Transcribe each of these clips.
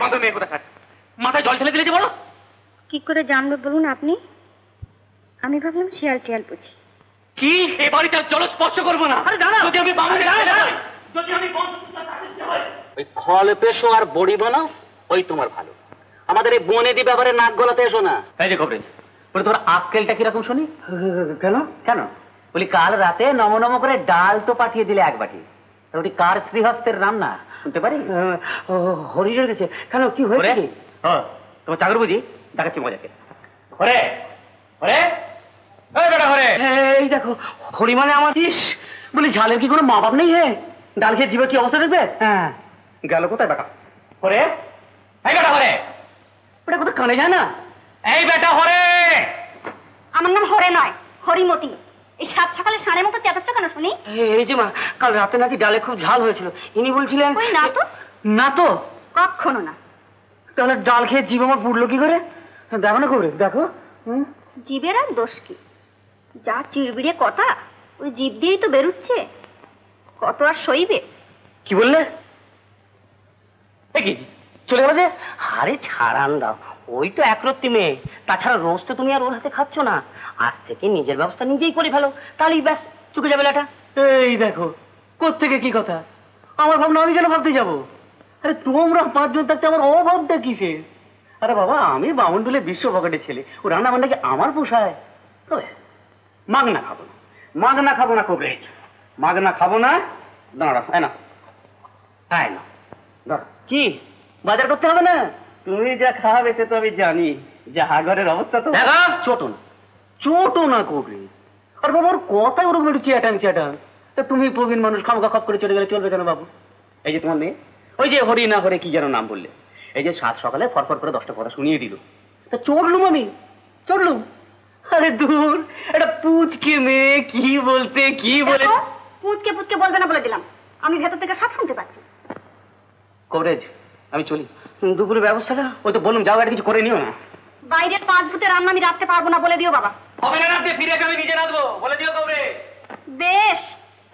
বাঁধো মেয়ে কোথাকার, মাথায় জল ঢেলে দিলে যে বড়। কি করে জানবে বলুন আপনি? আমি ভাবলাম শিয়াল টিয়াল বুঝি। কি এ বাড়িতে জল স্পর্শ করবো না। আরে দাঁড়া, যদি আমি ওই খল পেশো আর বড়ি বানাও, ওই তোমার ভালো। আমাদের এই বনেদি ব্যাপারে নাক গলাতে এসো না। এই যে কবরেজ, বলে তোমার আক্কেলটা কিরকম শুনি? কেন? কেন বলি, কাল রাতে নম নম করে ডাল তো পাঠিয়ে দিলে এক বাটি। ওটি কার শ্রীহস্তের নাম না শুনতে পারি? হরিজের গেছে কেন? কি হয়েছে? তোমার চাকর বুঝি দেখাচ্ছি মজাকে। হরে হরে, এই বেটা হরে, এই দেখো হরি মানে আমার। ইস, বলি ঝালের কি কোনো মা বাপ নেই? হে, ডাল খেয়ে জীবের কি অবস্থা দেখবে? হ্যাঁ, গেল কোথায় বেটা হরে? এই বেটা হরে, ওটা কোথাও কানে যায় না। এই বেটা হরে। আমার নাম হরে নয়, হরিমতি। এই সাত সকালে সাড়ে মতো চেঁচাচ্ছ কেন শুনি? এই যে মা, কাল রাতে নাকি ডালে খুব ঝাল হয়েছিল, ইনি বলছিলেন। ওই না তো। না তো? কখনো না। তাহলে ডাল খেয়ে জীব আমার পুড়লো কি করে? দেখো না করে, দেখো। জীবের আর দোষ কি? যা চিড়বিড়ে কথা, ওই জীব দিয়েই তো বেরুচ্ছে। কত আর সইবে? কি বললে? কি চলে গেল যে? আরে ছাড়ান দাও, ওই তো একরত্তি মেয়ে। তাছাড়া রোজ তো তুমি আর ওর হাতে খাচ্ছ না। আজ থেকে নিজের ব্যবস্থা নিজেই করে ফেলো, তাহলেই ব্যাস চুকে যাবে লেটা। এই দেখো কোত্থেকে কি কথা। আমার ভাবনা আমি কেন ভাবতে যাবো? আরে তোমরা পাঁচজন থাকতে আমার অভাবটা কিসে? আরে বাবা, আমি বামুনডুলে বিশ্ব পকেটের ছেলে, ও রান্না বান্না কি আমার পোষায়? মাগনা খাবো না, মাগনা খাবো না, কবরেজ মাগনা খাবো না। দাঁড়া, না তাই না, দাঁড়া। কি বাজার করতে হবে না? তুমি যা খাওয়াবে সে তো আমি জানি। যা ঘরের অবস্থা তো ছোট না, ছোট না কবি। আর বাবা ওর কথাই ওরকম একটু চেয়াটাং চেয়াটাং। তা তুমি প্রবীণ মানুষ, খামখা খপ করে চলে গেলে চলবে কেন বাবু? এই যে তোমার মেয়ে, ওই যে হরি না হরে কি যেন নাম বললে, এই যে সাত সকালে ফরফর করে 10টা কথা শুনিয়ে দিল, তা চড়লুম আমি, চড়লুম। আরে দূর, এটা পুচকে মেয়ে কি বলতে কি বলে। পুচকে পুচকে বলবে না বলে দিলাম, আমি ভেতর থেকে সব শুনতে পাচ্ছি। কবরেজ আমি চলি, দুপুরের ব্যবস্থাটা ওই তো বললাম, যাও আর কিছু করে নিও না। বাইরের 5 ভূতের রান্না আমি রাখতে পারবো না বলে দিও বাবা। হবে না, রাতে ফিরে আমি নিজে রাঁধবো বলে দিও কবরেজ। বেশ,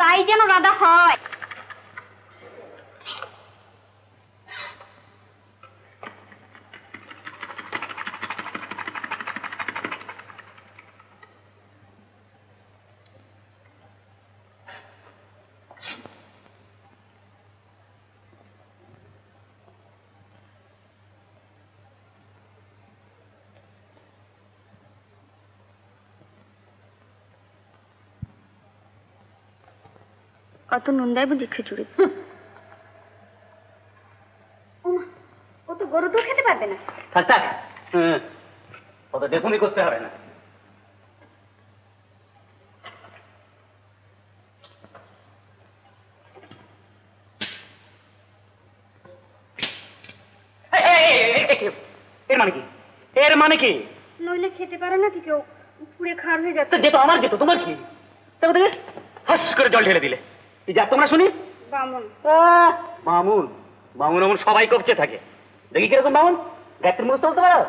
তাই যেন রাধা হয়। কত নুন দেয় বুঝি খিচুড়ি? ও তো গরু দুধ খেতে পারবে না। থাক থাক, অত দেখুনি করতে হবে না। এর মানে কি? এর মানে কি? নইলে খেতে পারে না কি কেউ, পুড়ে খার হয়ে যাচ্ছে। যেত আমার, যেত তোমার কি? হাস করে জল ঢেলে দিলে। যা তোমরা শুনি। বামন। মামুন মামুন আমার সবাই করছে থাকে, দেখি কিরকম মামুন, গায়ত্রী মুখস্থ বলতে পারো?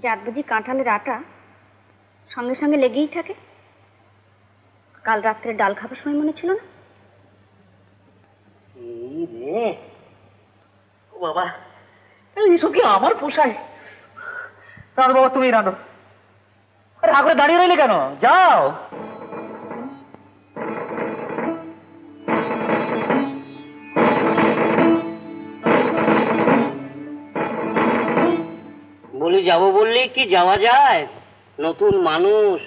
যার বুঝি কাঁঠালের আটা সঙ্গে সঙ্গে লেগেই থাকে। কাল রাত্রে ডাল খাবার সময় মনে ছিল না? এই রে, ও বাবা, এইসব কি আমার পোষায়? তাহলে বাবা তুমি রাঁধো। আরে আগে দাঁড়িয়ে রইলে কেন? যাও। বলি যাবো বললি কি যাওয়া যায়? নতুন মানুষ,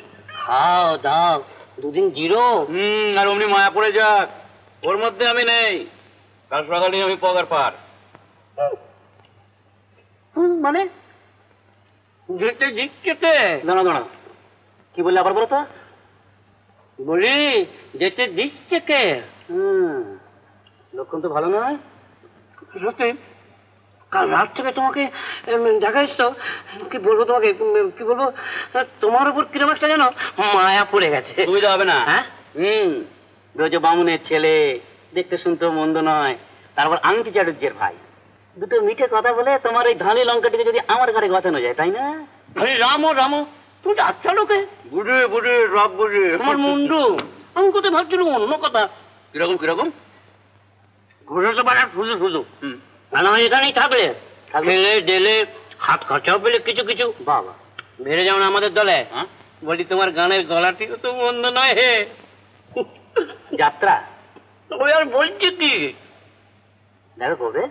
খাও দাও, দুদিন জিরো। আর অমনি মায়া পড়ে যাক, ওর মধ্যে আমি নেই। কাল সকালে আমি পগার পার। মানে যেতে দিচ্ছে। দাঁড়া দাঁড়া, কি বললে আবার বলো তো? বলি যেতে দিচ্ছে কে? লক্ষণ তো ভালো নয়। সত্যি কাল রাত থেকে তোমাকে দেখা এসছো, কি বলবো তোমাকে, কি বলবো, তোমার উপর কিরম একটা যেন মায়া পড়ে গেছে। সুবিধা হবে না? হ্যাঁ, রোজ বামুনের ছেলে, দেখতে শুনতেও মন্দ নয়, তারপর আংটি চাটুর্যের ভাই, দুটো মিঠে কথা বলে তোমার ওই ধানি লঙ্কাটিকে যদি আমার ঘরে গছানো যায়, তাই না? আরে রামো রামো, তুমি যাচ্ছ লোকে বুঝে বুঝে, সব বুঝে তোমার মুন্ডু। আমি কোথায় ভাবছিলাম অন্য কথা। কিরকম কিরকম? ঘুরতে পারে শুধু শুধু মানে আমি এখানেই থাকলে খেলে ডেলে হাত খরচাও পেলে কিছু কিছু বাবা বেড়ে যাও না আমাদের দলে বলি তোমার গানের গলাটিও তো মন্দ নয় হে যাত্রা ওই আর বলছি কি দেখো কবে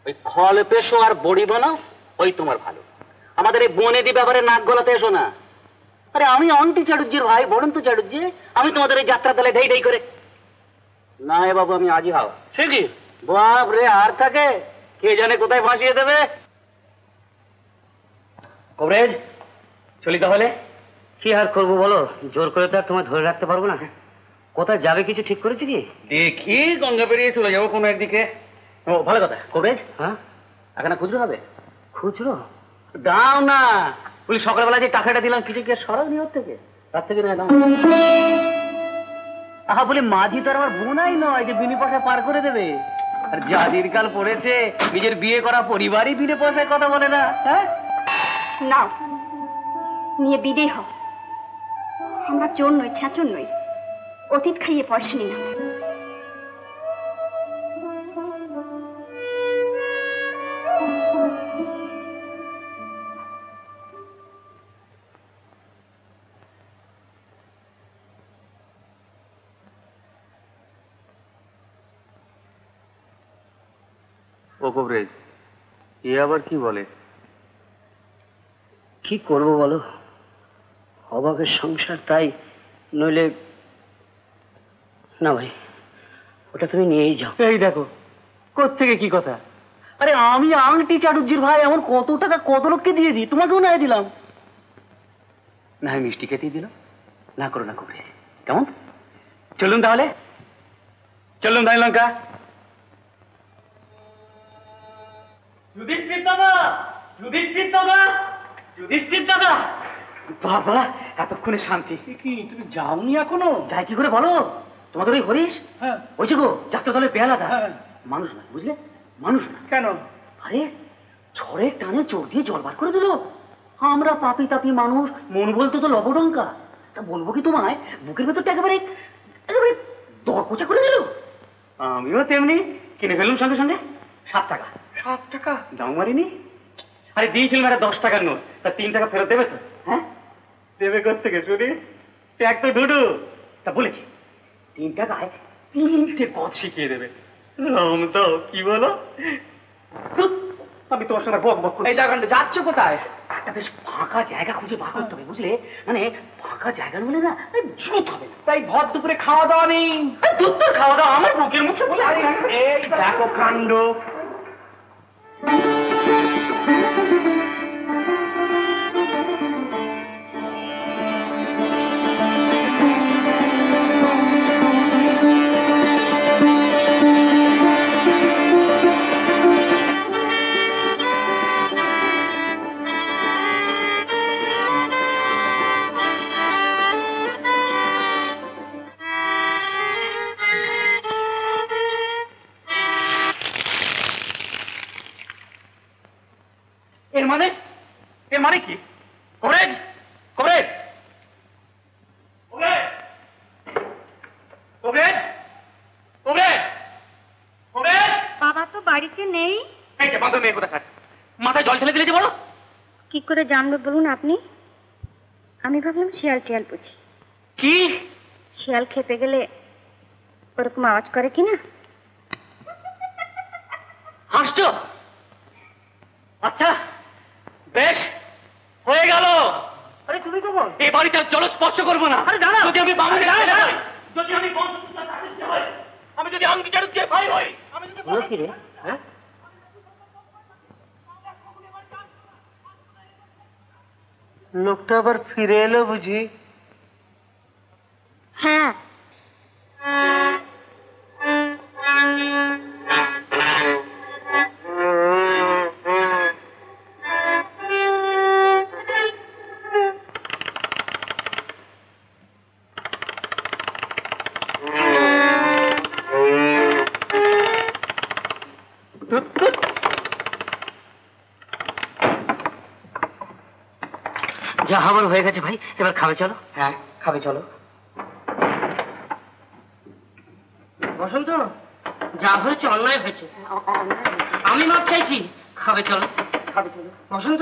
ওই খল পেশো আর বড়ি বানাও ওই তোমার ভালো। আমাদের এই বনেদি ব্যাপারে নাক গলাতে এসো না। আরে আমি অন্টি চাটুর্যের ভাই বরন্ত চাটুর্যে, আমি তোমাদের এই যাত্রা দলে ঢেই ঢেই করে না এ বাবু আমি আজই হাওয়া। সে কি বাপ রে আর থাকে কে জানে কোথায় ফাঁসিয়ে দেবে। কবরেজ চলি তাহলে। কি আর করবো বলো, জোর করে তো আর তোমায় ধরে রাখতে পারবো না। কোথায় যাবে কিছু ঠিক করেছি কি? দেখি গঙ্গা পেরিয়ে চলে যাবো কোনো একদিকে। ও ভালো কথা। কবরেজ হ্যাঁ এখানে খুচরো হবে? খুচরো দাও না, বলি সকালবেলা যে টাকাটা দিলাম কিছু কি সরাও নি ওর থেকে? তার থেকে না দাও। আহা বলি মাঝি তো আর আমার বোনাই নয় যে বিনি পয়সায় পার করে দেবে। আর যা দিনকাল পড়েছে নিজের বিয়ে করা পরিবারই বিনে পয়সায় কথা বলে না। হ্যাঁ নাও নিয়ে বিদেয় হও। আমরা চোর নই, ছ্যাঁচর নই, অতীত খাইয়ে পয়সা নি না। ও কবরেজ এ আবার কি বলে? কি করবো বলো, অভাবের সংসার, তাই নইলে না ভাই ওটা তুমি নিয়েই যাও। এই দেখো কোত্থেকে কি কথা। আরে আমি আংটি চাটুর্যির ভাই, এমন কত টাকা কত লোককে দিয়ে দিই, তোমাকেও না দিলাম না। আমি মিষ্টি খেতেই দিলাম না। করো না কবরেজ, কেমন? চলুন তাহলে, চলুন তাই লঙ্কা। যুধিষ্ঠির দাদা, যুধিষ্ঠির দাদা, যুধিষ্ঠির দাদা। বাবা এতক্ষণে শান্তি। কি তুমি যাওনি এখনো? যাই কি করে বলো? তোমাদের ওই হরিশ ওই যে গো যাত্রা দলের বেহালাদা মানুষ না, বুঝলে? মানুষ না। কেন? আরে ঝড়ের টানে চোখ দিয়ে জল বার করে দিল। আমরা পাপি তাপি মানুষ, মন বলতো তো লবডঙ্কা। তা বলবো কি তোমায়, বুকের ভেতরটা একেবারে একেবারে দরকোচা করে দিল। আমিও তেমনি কিনে ফেলুন সঙ্গে সঙ্গে। 7 টাকা। 7 টাকা দাম মারিনি। আরে দিয়েছিলাম একটা 10 টাকার নোট, তা 3 টাকা ফেরত দেবে তো? হ্যাঁ দেবে কোত্থেকে শুনি? এক তো ডুডু। তা বলেছি 3 টাকায় 3টে পদ শিখিয়ে দেবে। রাম দাও কি বলো? ধুৎ, আমি তোমার সঙ্গে বক বক করছি। এই দেখো যাচ্ছ কোথায়? একটা বেশ ফাঁকা জায়গা খুঁজে বার করতে হবে, বুঝলে? মানে ফাঁকা জায়গা বলে না জুত হবে না। তাই ভর দুপুরে খাওয়া দাওয়া নেই? দুধ তোর খাওয়া দাওয়া আমার বুকের মুখে বলে। এই দেখো কাণ্ড। এর মানে কি? কবরেজ, কবরেজ, কবরেজ, কবরেজ, কবরেজ, কবরেজ। বাবা তো বাড়িতে নেই। এই যে বাঁধো মেয়ে কোথাকার, মাথায় জল ঢেলে দিলে যে বলো। কি করে জানবো বলুন আপনি? আমি ভাবলাম শিয়াল টিয়াল বুঝি। কি? শিয়াল খেপে গেলে ওরকম আওয়াজ করে কিনা। হাসছো? আচ্ছা বেশ হয়ে গেল। আরে তুমি কখন? এই বাড়িতে জল স্পর্শ করবো না। আরে দাঁড়া, যদি আমি বাঙালি হই, যদি আমি বংশোদ্ভূত চাটুর্য হই, আমি যদি আংটি চাটুর্যের ভাই হই, আমি যদি হলো কি রে? হ্যাঁ লোকটা আবার ফিরে এলো বুঝি? হ্যাঁ যা হবার হয়ে গেছে ভাই, এবার খাবে চলো। হ্যাঁ খাবে চলো। বসন্ত যা হয়েছে অন্যায় হয়েছে, আমি মাপ চাইছি। খাবে চলো, খাবে চলো। বসন্ত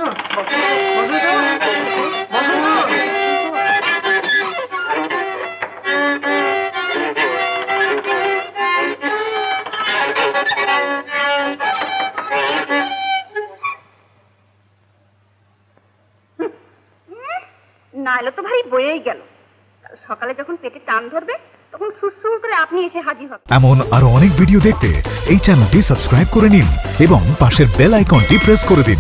না এলো তো ভাই বয়েই গেল। কাল সকালে যখন পেটে টান ধরবে তখন সুরসুর করে আপনি এসে হাজির হবেন। এমন আরো অনেক ভিডিও দেখতে এই চ্যানেলটি সাবস্ক্রাইব করে নিন এবং পাশের বেল আইকনটি প্রেস করে দিন।